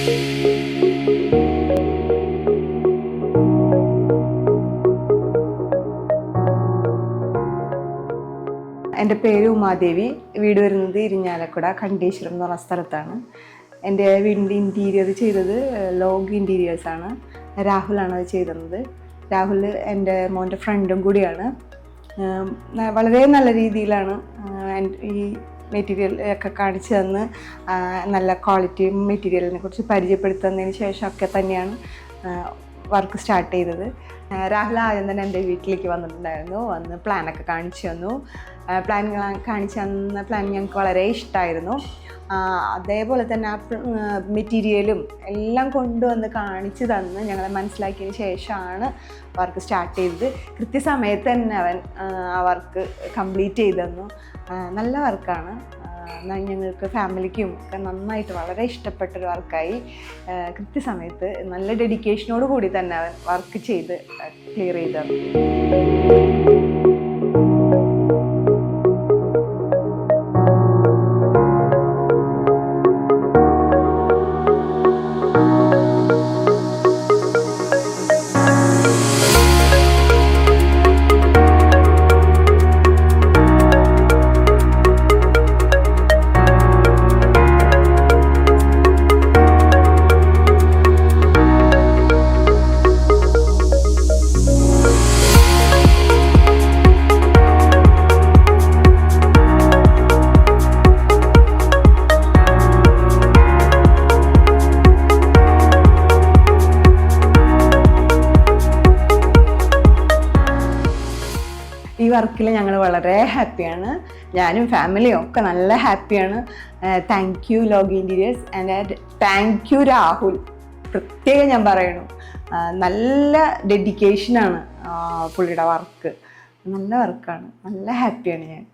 എൻ്റെ പേര് ഉമാദേവി. വീട് വരുന്നത് ഇരിഞ്ഞാലക്കുട കണ്ടീശ്വരം എന്ന് പറഞ്ഞ സ്ഥലത്താണ്. എൻ്റെ വീടിൻ്റെ ഇൻറ്റീരിയർ ചെയ്തത് ലോഗ് ഇൻറ്റീരിയേഴ്സാണ്. രാഹുലാണ് അത് ചെയ്തിരുന്നത്. രാഹുൽ എൻ്റെ മോൻ്റെ ഫ്രണ്ടും കൂടിയാണ്. വളരെ നല്ല രീതിയിലാണ് ഈ മെറ്റീരിയൽ ഒക്കെ കാണിച്ചു തന്ന് നല്ല ക്വാളിറ്റി മെറ്റീരിയലിനെ കുറിച്ച് പരിചയപ്പെടുത്തുന്നതിന് ശേഷമൊക്കെ തന്നെയാണ് വർക്ക് സ്റ്റാർട്ട് ചെയ്തത്. രാഹുൽ ആദ്യം തന്നെ എൻ്റെ വീട്ടിലേക്ക് വന്നിട്ടുണ്ടായിരുന്നു. വന്ന് പ്ലാനൊക്കെ കാണിച്ചു തന്നു. കാണിച്ചു തന്ന പ്ലാൻ ഞങ്ങൾക്ക് വളരെ ഇഷ്ടമായിരുന്നു. അതേപോലെ തന്നെ ആ മെറ്റീരിയലും എല്ലാം കൊണ്ടുവന്ന് കാണിച്ചു തന്ന് ഞങ്ങളെ മനസ്സിലാക്കിയതിന് ശേഷമാണ് വർക്ക് സ്റ്റാർട്ട് ചെയ്തത്. കൃത്യസമയത്ത് തന്നെ അവൻ ആ വർക്ക് കംപ്ലീറ്റ് ചെയ്തു തന്നു. നല്ല വർക്കാണ്. ഞങ്ങൾക്ക് ഫാമിലിക്കും ഒക്കെ നന്നായിട്ട് വളരെ ഇഷ്ടപ്പെട്ടൊരു വർക്കായി. കൃത്യസമയത്ത് നല്ല ഡെഡിക്കേഷനോട് കൂടി തന്നെ അവൻ വർക്ക് ചെയ്ത് ക്ലിയർ ചെയ്തു തന്നു. ഈ വർക്കിൽ ഞങ്ങൾ വളരെ ഹാപ്പിയാണ്. ഞാനും ഫാമിലിയും ഒക്കെ നല്ല ഹാപ്പിയാണ്. Thank you log interiors and thank you Rahul. പ്രത്യേകം ഞാൻ പറയണു, നല്ല ഡെഡിക്കേഷനാണ് പുള്ളിയുടെ വർക്ക്. നല്ല വർക്കാണ്. നല്ല ഹാപ്പിയാണ് ഞാൻ.